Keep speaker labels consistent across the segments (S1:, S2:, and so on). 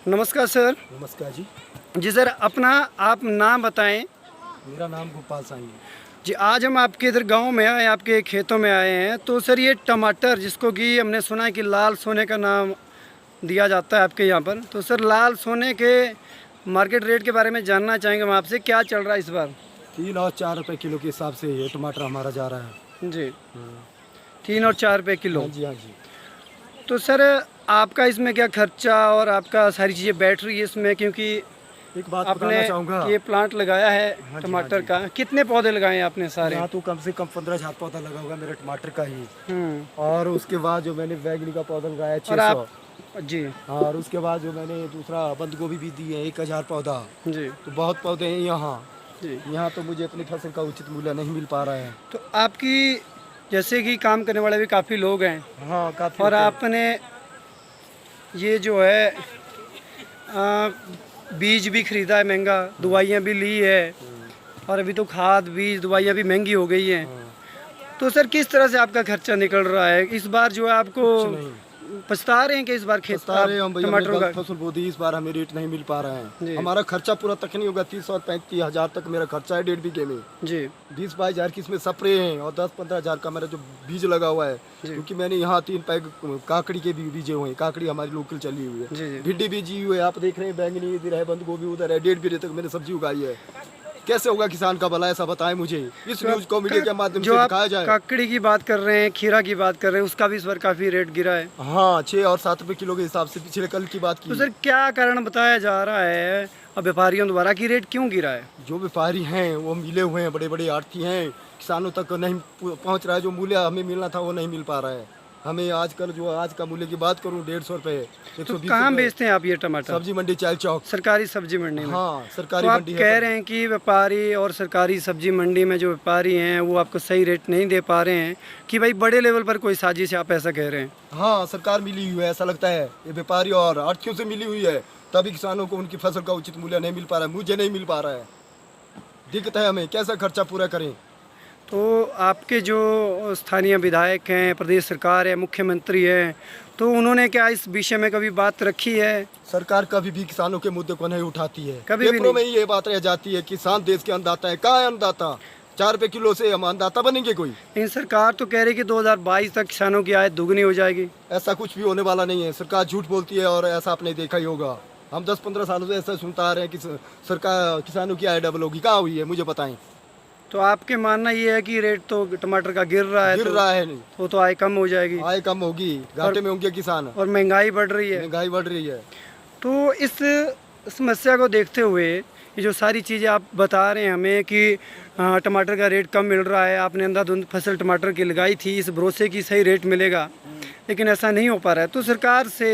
S1: नमस्कार सर।
S2: नमस्कार जी।
S1: जी सर, अपना आप नाम बताएं।
S2: मेरा नाम गोपाल साई है।
S1: जी, आज हम आपके इधर गांव में आए, आपके खेतों में आए हैं। तो सर ये टमाटर, जिसको कि हमने सुना है कि लाल सोने का नाम दिया जाता है आपके यहाँ पर, तो सर लाल सोने के मार्केट रेट के बारे में जानना चाहेंगे हम आपसे, क्या चल रहा है इस बार?
S2: 3 और 4 रुपए किलो के हिसाब से ये टमाटर हमारा जा रहा है।
S1: जी, 3 और 4 रुपये किलो।
S2: हाँ जी, हाँ जी।
S1: तो सर आपका इसमें क्या खर्चा और आपका सारी चीज़ें बैठ रही है इसमें, क्योंकि
S2: एक बात
S1: आपने
S2: बताना चाहूँगा।
S1: ये प्लांट लगाया है
S2: हाँ जी,
S1: टमाटर
S2: हाँ जी।
S1: का, कितने पौधे लगाए हैं आपने सारे?
S2: यहाँ तो कम से कम 15,000 पौधा लगा होगा मेरे टमाटर का ही।
S1: हम्म।
S2: और उसके बाद जो मैंने बैगनी का पौधा लगाया है
S1: और
S2: 600।
S1: आप जी
S2: और उसके बाद जो मैंने दूसरा बंद गोभी भी दी है 1000 पौधा।
S1: जी
S2: तो बहुत पौधे हैं यहाँ।
S1: जी।
S2: यहाँ तो मुझे अपनी फसल का उचित मूल्य नहीं मिल पा रहा है।
S1: तो आपकी जैसे कि काम करने वाले भी काफ़ी लोग हैं,
S2: हाँ, काफ़ी।
S1: और आपने ये जो है आ, बीज भी खरीदा है महंगा, दवाइयाँ भी ली है, और अभी तो खाद बीज दवाइयाँ भी महंगी हो गई हैं। तो सर किस तरह से आपका खर्चा निकल रहा है इस बार? जो है आपको पछता रहे हैं कि इस बार खेत
S2: हम भैया
S1: टमाटरों का?
S2: फसल बो दी, इस बार हमें रेट नहीं मिल पा रहा
S1: जी।
S2: है। हमारा खर्चा पूरा तक नहीं होगा। 30 और 35,000 तक मेरा खर्चा है 1.5 बीघे में।
S1: जी
S2: 20-22 की इसमें स्प्रे हैं और 10-15 का मेरा जो बीज लगा हुआ है। क्योंकि मैंने यहाँ 3 पैग काकड़ी के भी बीजे हुए हैं। काकड़ी हमारी लोकल चली हुई
S1: जी
S2: है।
S1: जी।
S2: भिंडी बीजी हुई है, आप देख रहे हैं। बैंगनी इधर है, बंद गोभी उधर है। 1.5 बीघे तक मैंने सब्जी उगाई है। कैसे होगा किसान का भला, ऐसा बताएं मुझे। इस न्यूज को मीडिया के माध्यम से
S1: जो आप
S2: दिखाया जाए।
S1: काकड़ी की बात कर रहे हैं, खीरा की बात कर रहे हैं, उसका भी इस बार काफ़ी रेट गिरा है।
S2: हाँ, 6 और 7 रुपए किलो के हिसाब से पिछले कल की बात की।
S1: तो सर क्या कारण बताया जा रहा है अब व्यापारियों द्वारा कि रेट क्यों गिरा है?
S2: जो व्यापारी हैं वो मिले हुए हैं, बड़े बड़े आढ़ती हैं। किसानों तक नहीं पहुंच रहा है। जो मूल्य हमें मिलना था वो नहीं मिल पा रहा है हमें। आजकल जो आज का मूल्य की बात करूं 150 रुपए,
S1: तो
S2: 120
S1: कहाँ
S2: रुपए।
S1: बेचते हैं आप ये टमाटर?
S2: सब्जी मंडी चाल चौक।
S1: सरकारी सब्जी मंडी में?
S2: हाँ, सरकारी
S1: तो आप
S2: मंडी
S1: कह
S2: है।
S1: रहे हैं कि व्यापारी और सरकारी सब्जी मंडी में जो व्यापारी हैं वो आपको सही रेट नहीं दे पा रहे हैं, कि भाई बड़े लेवल पर कोई साजिश है, आप ऐसा कह रहे हैं?
S2: हाँ, सरकार मिली हुई है, ऐसा लगता है। ये व्यापारी और आढ़तियों से मिली हुई है, तभी किसानों को उनकी फसल का उचित मूल्य नहीं मिल पा रहा है। मुझे नहीं मिल पा रहा है। दिक्कत है हमें, कैसा खर्चा पूरा करें।
S1: तो आपके जो स्थानीय विधायक हैं, प्रदेश सरकार है, मुख्यमंत्री हैं, तो उन्होंने क्या इस विषय में कभी बात रखी है?
S2: सरकार कभी भी किसानों के मुद्दे को नहीं उठाती है।
S1: कभी भी
S2: पेपरों में
S1: नहीं।
S2: ही ये बात रह जाती है, किसान देश के अन्नदाता है। कहाँ है अन्नदाता? 4 रुपए किलो से हम अन्नदाता बनेंगे कोई?
S1: लेकिन सरकार तो कह रही है कि 2022 तक किसानों की आय दोगुनी हो जाएगी।
S2: ऐसा कुछ भी होने वाला नहीं है। सरकार झूठ बोलती है और ऐसा आपने देखा ही होगा। हम 10-15 सालों से ऐसा सुनता आ रहे हैं कि सरकार किसानों की आय डबल होगी। कहाँ हुई है मुझे बताएं।
S1: तो आपके मानना ये है कि रेट तो टमाटर का गिर रहा है,
S2: गिर रहा है नहीं,
S1: तो आय कम हो जाएगी,
S2: आय कम होगी, घाटे में होंगे किसान,
S1: और महंगाई बढ़ रही है।
S2: महंगाई बढ़ रही है।
S1: तो इस समस्या को देखते हुए ये जो सारी चीज़ें आप बता रहे हैं हमें कि टमाटर का रेट कम मिल रहा है, आपने अंधाधुंध फसल टमाटर की लगाई थी इस भरोसे की सही रेट मिलेगा, लेकिन ऐसा नहीं हो पा रहा है, तो सरकार से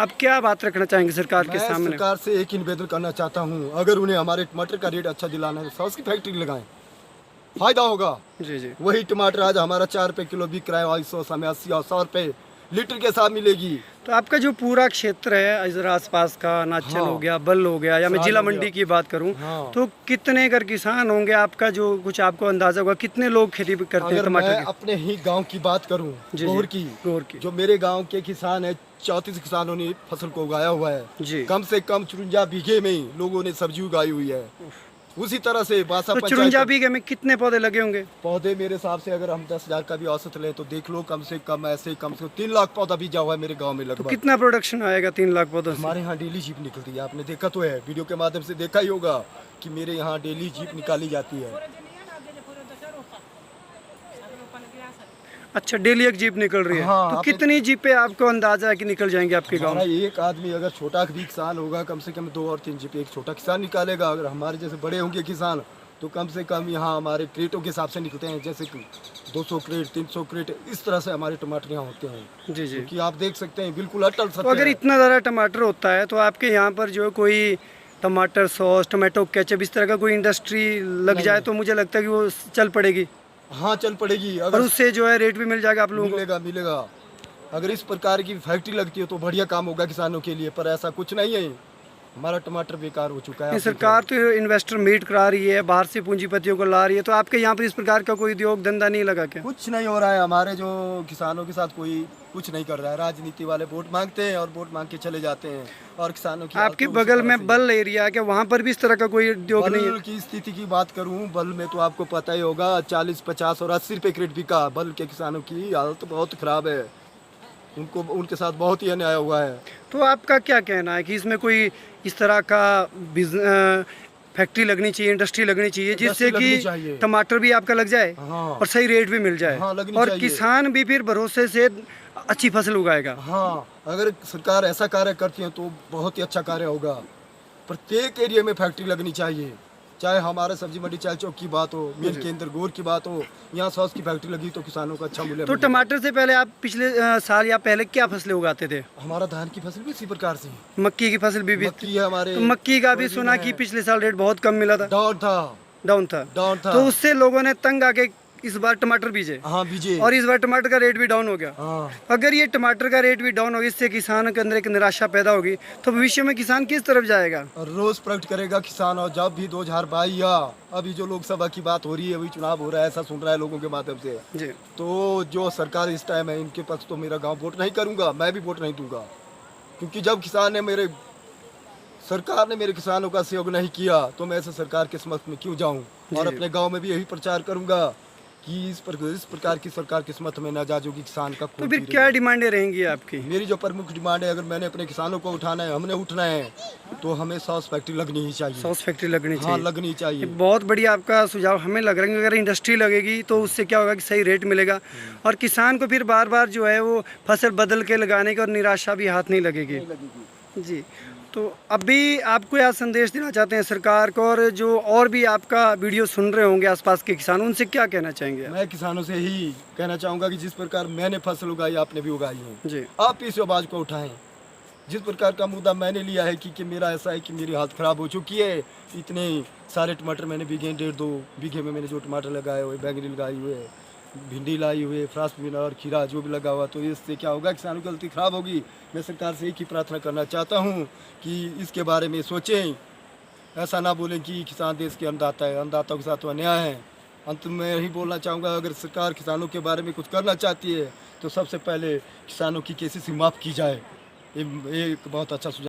S1: आप क्या बात रखना चाहेंगे सरकार के
S2: मैं
S1: सामने?
S2: सरकार से एक ही निवेदन करना चाहता हूँ, अगर उन्हें हमारे टमाटर का रेट अच्छा दिलाना है तो सॉस की फैक्ट्री लगाएं, फायदा होगा।
S1: जी जी।
S2: वही टमाटर आज हमारा 4 रुपए किलो बिक रहा है, 100 समय 80 और 100 रुपए लीटर के साथ मिलेगी।
S1: तो आपका जो पूरा क्षेत्र है इधर आसपास का, नाचल
S2: हाँ।
S1: हो गया, बल हो गया, या मैं
S2: साल
S1: जिला
S2: हो गया।
S1: मंडी की बात करूं,
S2: हाँ।
S1: तो कितने अगर किसान होंगे? आपका जो कुछ आपको अंदाजा होगा, कितने लोग खेती करते हैं
S2: अगर
S1: टमाटर
S2: मैं
S1: की?
S2: अपने ही गांव की बात करूं,
S1: जी,
S2: गोहर
S1: जी।
S2: की,
S1: गोहर की।
S2: जो मेरे गांव के किसान है, 34 किसानों ने फसल को उगाया हुआ है।
S1: जी।
S2: कम से कम 54 बीघे में लोगों ने सब्जी उगाई हुई है। उसी तरह से बासा
S1: तो
S2: पंचायत
S1: 54 बीघे में कितने पौधे लगे होंगे?
S2: पौधे मेरे हिसाब से अगर हम 10,000 का भी औसत लें तो देख लो, कम से कम ऐसे कम से 3 लाख पौधा बीजा हुआ है मेरे गांव में
S1: तो
S2: लगभग।
S1: कितना प्रोडक्शन आएगा 3 लाख पौधों से?
S2: हमारे यहाँ डेली जीप निकलती है, आपने देखा तो है, वीडियो के माध्यम से देखा ही होगा कि मेरे यहाँ डेली जीप निकाली जाती है।
S1: अच्छा, डेली एक जीप निकल रही है?
S2: हाँ,
S1: तो
S2: आपने-
S1: कितनी जीपे आपको अंदाजा है कि निकल जाएंगे आपके गाँव
S2: हमारा
S1: में?
S2: एक आदमी अगर छोटा भी किसान होगा, कम से कम 2 और 3 जीप एक छोटा किसान निकालेगा। अगर हमारे जैसे बड़े होंगे किसान तो कम से कम यहाँ हमारे क्रेटों के हिसाब से निकलते हैं, जैसे कि 200 क्रेट 300 क्रेट इस तरह से हमारे टमाटर यहाँ होते हैं।
S1: जी जी।
S2: कि आप देख सकते हैं, बिल्कुल अटल
S1: तो
S2: सत्य
S1: अगर
S2: है।
S1: इतना ज़्यादा टमाटर होता है तो आपके यहाँ पर जो कोई टमाटर सॉस, टमाटो केचप, इस तरह का कोई इंडस्ट्री लग जाए तो मुझे लगता है कि वो चल पड़ेगी,
S2: हाँ, चल पड़ेगी।
S1: और
S2: अगर
S1: उससे जो है रेट भी मिल जाएगा आप लोगों को।
S2: मिलेगा मिलेगा अगर इस प्रकार की फैक्ट्री लगती है तो बढ़िया काम होगा किसानों के लिए, पर ऐसा कुछ नहीं है। हमारा टमाटर बेकार हो चुका है।
S1: ये
S2: आप देख
S1: सरकार तो इन्वेस्टर मीट करा रही है, बाहर से पूंजीपतियों को ला रही है, तो आपके यहाँ पर इस प्रकार का कोई उद्योग धंधा नहीं लगा क्या?
S2: कुछ नहीं हो रहा है। हमारे जो किसानों के साथ कोई कुछ नहीं कर रहा है। राजनीति वाले वोट मांगते हैं और वोट मांग के चले जाते हैं, और किसानों की
S1: आपके
S2: हालत तो
S1: बगल
S2: उसी
S1: में
S2: तरह से
S1: बल एरिया है क्या, वहाँ पर भी इस तरह का कोई
S2: है।
S1: उद्योग नहीं है?
S2: बल की स्थिति की बात करूं, बल में तो आपको पता ही होगा 40, 50 और 80 रुपए क्रेट बिका। बल के किसानों की हालत बहुत खराब है, उनको उनके साथ बहुत ही अन्याय हुआ है।
S1: तो आपका क्या कहना है कि इसमें कोई इस तरह का फैक्ट्री लगनी चाहिए, इंडस्ट्री लगनी चाहिए, जिससे
S2: इंडस्ट्री लगनी चाहिए।
S1: कि टमाटर भी आपका लग जाए
S2: हाँ।
S1: और सही रेट भी मिल जाए,
S2: हाँ, लगनी
S1: और
S2: चाहिए।
S1: किसान भी फिर भरोसे से अच्छी फसल उगाएगा?
S2: हाँ, अगर सरकार ऐसा कार्य करती है तो बहुत ही अच्छा कार्य होगा। प्रत्येक एरिया में फैक्ट्री लगनी चाहिए, चाहे हमारे सब्जी मंडी चाहे चौक की बात हो, मिल के अंदर गोर की बात हो, यहाँ सॉस की फैक्ट्री लगी तो किसानों का अच्छा मूल्य
S1: तो
S2: मिलेगा।
S1: टमाटर से पहले आप पिछले साल या पहले क्या फसलें उगाते थे?
S2: हमारा धान की फसल भी इसी प्रकार से है।
S1: मक्की की फसल भी
S2: मक्की है हमारे,
S1: तो मक्की का भी
S2: सोयाबीन
S1: सुना
S2: है।
S1: कि पिछले साल रेट बहुत कम मिला था,
S2: डाउन था।
S1: डाउन था।
S2: डाउन था।
S1: तो उससे लोगों ने तंग आके इस बार टमाटर बीजे,
S2: हाँ, बीजे।
S1: और इस बार टमाटर का रेट भी डाउन हो गया।
S2: हाँ,
S1: अगर ये टमाटर का रेट भी डाउन होगी, इससे किसान के अंदर एक निराशा पैदा होगी, तो भविष्य में किसान किस तरफ जाएगा?
S2: और रोज प्रकट करेगा किसान। और जब भी 2022 या अभी जो लोकसभा की बात हो रही है, अभी चुनाव हो रहा है, ऐसा सुन रहा है लोगों के माध्यम से,
S1: जी,
S2: तो जो सरकार इस टाइम है इनके पक्ष तो मेरा गांव वोट नहीं करूंगा, मैं भी वोट नहीं दूंगा। क्योंकि जब सरकार ने मेरे किसानों का सहयोग नहीं किया तो मैं ऐसे सरकार के समक्ष में क्यों जाऊं। और
S1: जी।
S2: अपने गांव में भी यही प्रचार करूंगा कि इस प्रकार की सरकार किस्मत में न जा जो कि किसान का
S1: तो
S2: खून
S1: फिर
S2: पी रही
S1: क्या
S2: है।
S1: डिमांडें रहेंगी आपकी?
S2: मेरी जो प्रमुख डिमांड है, अगर मैंने अपने किसानों को उठाना है, हमने उठना है, तो हमें सॉस फैक्ट्री लगनी ही चाहिए।
S1: सॉस फैक्ट्री लगनी
S2: हाँ,
S1: चाहिए।
S2: लगनी
S1: ये
S2: चाहिए।
S1: बहुत बढ़िया आपका सुझाव हमें लग रहा है कि अगर इंडस्ट्री लगेगी तो उससे क्या होगा कि सही रेट मिलेगा, और किसान को फिर बार बार जो है वो फसल बदल के लगाने की और निराशा भी हाथ नहीं लगेगी। जी, तो अभी आप क्या संदेश देना चाहते हैं सरकार को, और भी आपका वीडियो सुन रहे होंगे आसपास के किसान, उनसे क्या कहना चाहेंगे आप?
S2: मैं किसानों से ही कहना चाहूँगा कि जिस प्रकार मैंने फसल उगाई आपने भी उगाई है,
S1: जी,
S2: आप इस आवाज़ को उठाएं। जिस प्रकार का मुद्दा मैंने लिया है कि मेरा ऐसा है कि मेरी हालत ख़राब हो चुकी है, इतने सारे टमाटर मैंने बीघे 1.5-2 बीघे में मैंने जो टमाटर लगाए हुए, बैंगनी लगाई हुए, भिंडी लाई हुई, फ्रांसबीन और खीरा जो भी लगा हुआ, तो इससे क्या होगा, किसानों की गलती ख़राब होगी। मैं सरकार से एक ही प्रार्थना करना चाहता हूँ कि इसके बारे में सोचें, ऐसा ना बोलें कि किसान देश के अन्नदाता है, अन्नदाताओं के साथ तो अन्याय है। अंत में यही बोलना चाहूँगा, अगर सरकार किसानों के बारे में कुछ करना चाहती है तो सबसे पहले किसानों की केसीसी माफ़ की जाए। ये एक बहुत अच्छा सुझाव